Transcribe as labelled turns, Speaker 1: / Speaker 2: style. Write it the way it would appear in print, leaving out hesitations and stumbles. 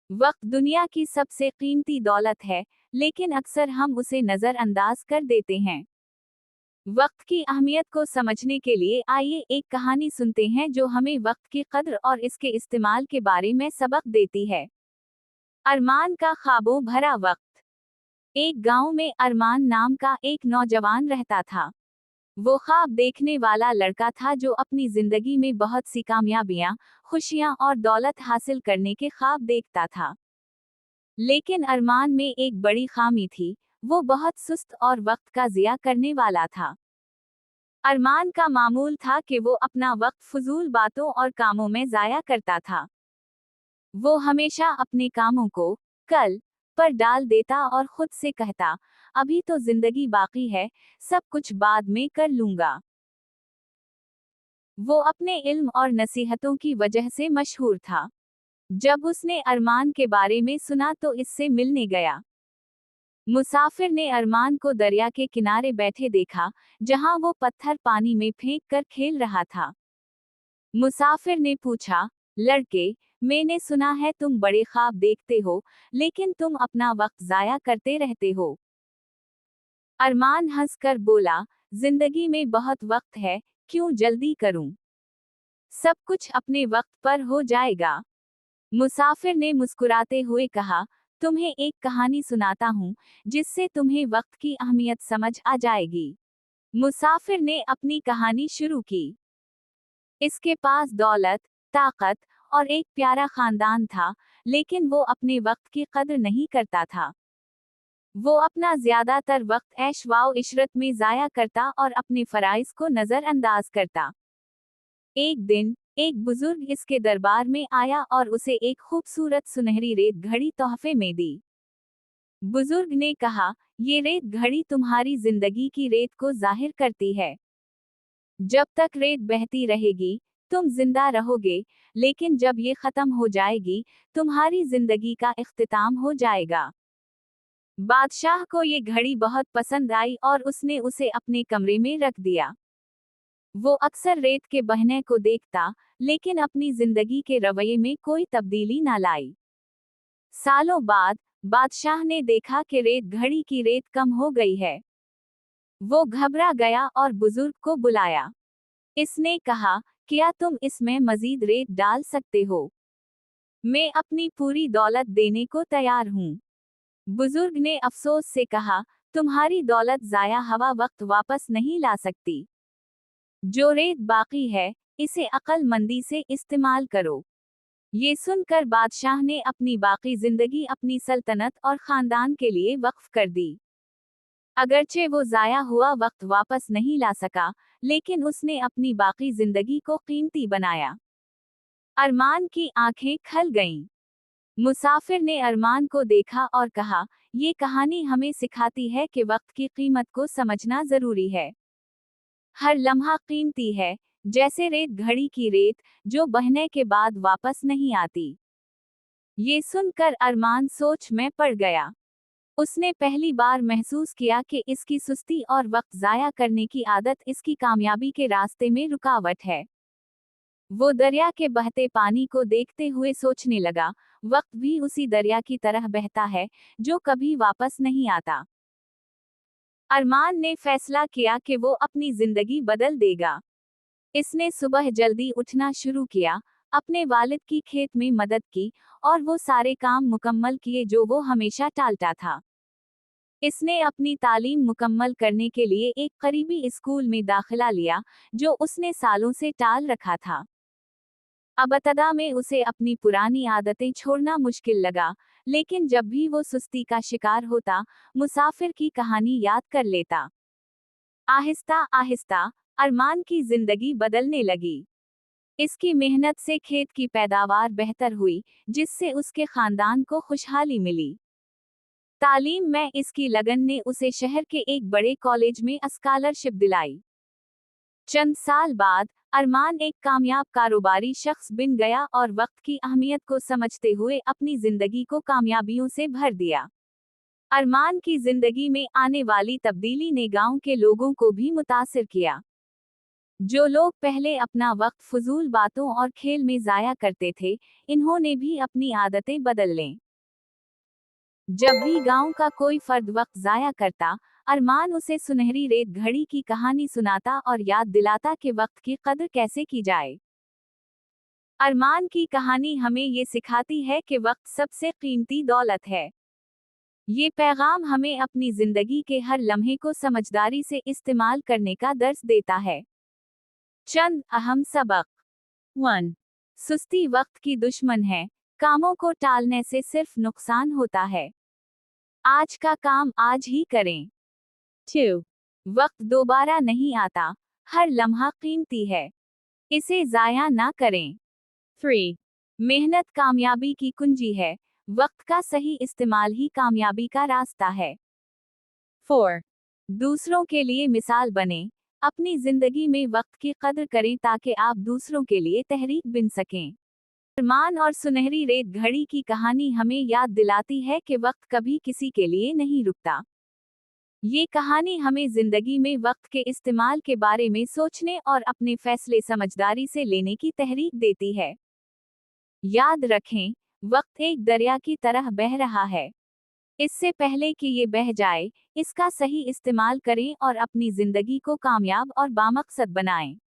Speaker 1: वक्त दुनिया की सबसे कीमती दौलत है, लेकिन अक्सर हम उसे नजरअंदाज कर देते हैं। वक्त की अहमियत को समझने के लिए आइए एक कहानी सुनते हैं जो हमें वक्त की कद्र और इसके इस्तेमाल के बारे में सबक देती है। अरमान का ख्वाबों भरा वक्त। एक गांव में अरमान नाम का एक नौजवान रहता था। वो ख्वाब देखने वाला लड़का था जो अपनी जिंदगी में बहुत सी कामयाबियां, खुशियां और दौलत हासिल करने के ख्वाब देखता था। लेकिन अरमान में एक बड़ी खामी थी, वो बहुत सुस्त और वक्त का जिया करने वाला था। अरमान का मामूल था कि वो अपना वक्त फजूल बातों और कामों में जाया करता था। वो हमेशा अपने कामों को कल पर डाल देता और खुद से कहता, अभी तो जिंदगी बाकी है, सब कुछ बाद में कर लूंगा। वो अपने इल्म और नसीहतों की वजह से मशहूर था। जब उसने अरमान के बारे में सुना तो इससे मिलने गया। मुसाफिर ने अरमान को दरिया के किनारे बैठे देखा, जहां वो पत्थर पानी में फेंक कर खेल रहा था। मुसाफिर ने पूछा, लड़के, मैंने सुना है तुम बड़े ख्वाब देखते हो, लेकिन तुम अपना वक्त जाया करते रहते हो। अरमान हंसकर बोला, जिंदगी में बहुत वक्त है, क्यों जल्दी करूं? सब कुछ अपने वक्त पर हो जाएगा। मुसाफिर ने मुस्कुराते हुए कहा, तुम्हें एक कहानी सुनाता हूँ, जिससे तुम्हें वक्त की अहमियत समझ आ जाएगी। मुसाफिर ने अपनी कहानी शुरू की। इसके पास दौलत, ताकत और एक प्यारा खानदान था, लेकिन वो अपने वक्त की कद्र नहीं करता था। वो अपना ज्यादातर वक्त ऐश वाओ इशरत में जाया करता और अपने फराइज को नजरअंदाज करता। एक दिन एक बुजुर्ग इसके दरबार में आया और उसे एक खूबसूरत सुनहरी रेत घड़ी तोहफे में दी। बुजुर्ग ने कहा, ये रेत घड़ी तुम्हारी जिंदगी की रेत को जाहिर करती है। जब तक रेत बहती रहेगी, तुम जिंदा रहोगे, लेकिन जब ये खत्म हो जाएगी, तुम्हारी जिंदगी का इख्तिताम हो जाएगा। बादशाह को ये घड़ी बहुत पसंद आई और उसने उसे अपने कमरे में रख दिया। वो अक्सर रेत के बहने को देखता, लेकिन अपनी जिंदगी के रवैये में कोई तब्दीली न लाई। सालों बाद बादशाह ने देखा कि रेत घड़ी की रेत कम हो गई है। वो घबरा गया और बुजुर्ग को बुलाया। इसने कहा, क्या तुम इसमें मजीद रेत डाल सकते हो? मैं अपनी पूरी दौलत देने को तैयार हूँ। बुजुर्ग ने अफसोस से कहा, तुम्हारी दौलत जाया हवा वक्त वापस नहीं ला सकती। जो रेत बाकी है, इसे अक्लमंदी से इस्तेमाल करो। ये सुनकर बादशाह ने अपनी बाकी जिंदगी अपनी सल्तनत और खानदान के लिए वक्फ कर दी। अगरचे वो जाया हुआ वक्त वापस नहीं ला सका, लेकिन उसने अपनी बाकी जिंदगी को कीमती बनाया। अरमान की आंखें खल गईं। मुसाफिर ने अरमान को देखा और कहा, ये कहानी हमें सिखाती है कि वक्त की कीमत को समझना जरूरी है। हर लम्हा कीमती है, जैसे रेत घड़ी की रेत, जो बहने के बाद वापस नहीं आती। ये सुनकर अरमान सोच में पड़ गया। उसने पहली बार महसूस किया कि इसकी सुस्ती और वक्त जाया करने की आदत इसकी कामयाबी के रास्ते में रुकावट है। वो दरिया के बहते पानी को देखते हुए सोचने लगा, वक्त भी उसी दरिया की तरह बहता है, जो कभी वापस नहीं आता। अरमान ने फैसला किया कि वो अपनी जिंदगी बदल देगा। इसने सुबह जल्दी उठना शुरू किया, अपने वालिद की खेत में मदद की, और वो सारे काम मुकम्मल किए जो वो हमेशा टालता था। इसने अपनी तालीम मुकम्मल करने के लिए एक करीबी स्कूल में दाखिला लिया, जो उसने सालों से टाल रखा था। अब इब्तदा में उसे अपनी पुरानी आदतें छोड़ना मुश्किल लगा, लेकिन जब भी वो सुस्ती का शिकार होता, मुसाफिर की कहानी याद कर लेता। आहिस्ता आहिस्ता अरमान की जिंदगी बदलने लगी। इसकी मेहनत से खेत की पैदावार बेहतर हुई, जिससे उसके खानदान को खुशहाली मिली। तालीम में इसकी लगन ने उसे शहर के एक बड़े कॉलेज में स्कॉलरशिप दिलाई। चंद साल बाद अरमान एक कामयाब कारोबारी शख्स बन गया और वक्त की अहमियत को समझते हुए अपनी जिंदगी को कामयाबियों से भर दिया। अरमान की जिंदगी में आने वाली तब्दीली ने गांव के लोगों को भी मुतासिर किया। जो लोग पहले अपना वक्त फजूल बातों और खेल में जाया करते थे, इन्होंने भी अपनी आदतें बदल लें। जब भी गांव का कोई फर्द वक्त जाया करता, अरमान उसे सुनहरी रेत घड़ी की कहानी सुनाता और याद दिलाता कि वक्त की कदर कैसे की जाए। अरमान की कहानी हमें ये सिखाती है कि वक्त सबसे कीमती दौलत है। ये पैगाम हमें अपनी जिंदगी के हर लम्हे को समझदारी से इस्तेमाल करने का दर्स देता है। चंद अहम सबक। 1. सुस्ती वक्त की दुश्मन है। कामों को टालने से सिर्फ नुकसान होता है। आज का काम आज ही करें। 2. वक्त दोबारा नहीं आता, हर लम्हा कीमती है, इसे जाया ना करें। 3. मेहनत कामयाबी की कुंजी है, वक्त का सही इस्तेमाल ही कामयाबी का रास्ता है। 4. दूसरों के लिए मिसाल बने, अपनी जिंदगी में वक्त की कदर करें ताकि आप दूसरों के लिए तहरीक बन सकें। अरमान और सुनहरी रेत घड़ी की कहानी हमें याद दिलाती है कि वक्त कभी किसी के लिए नहीं रुकता। ये कहानी हमें जिंदगी में वक्त के इस्तेमाल के बारे में सोचने और अपने फैसले समझदारी से लेने की तहरीक देती है। याद रखें, वक्त एक दरिया की तरह बह रहा है। इससे पहले कि ये बह जाए, इसका सही इस्तेमाल करें और अपनी जिंदगी को कामयाब और बामकसद बनाएं।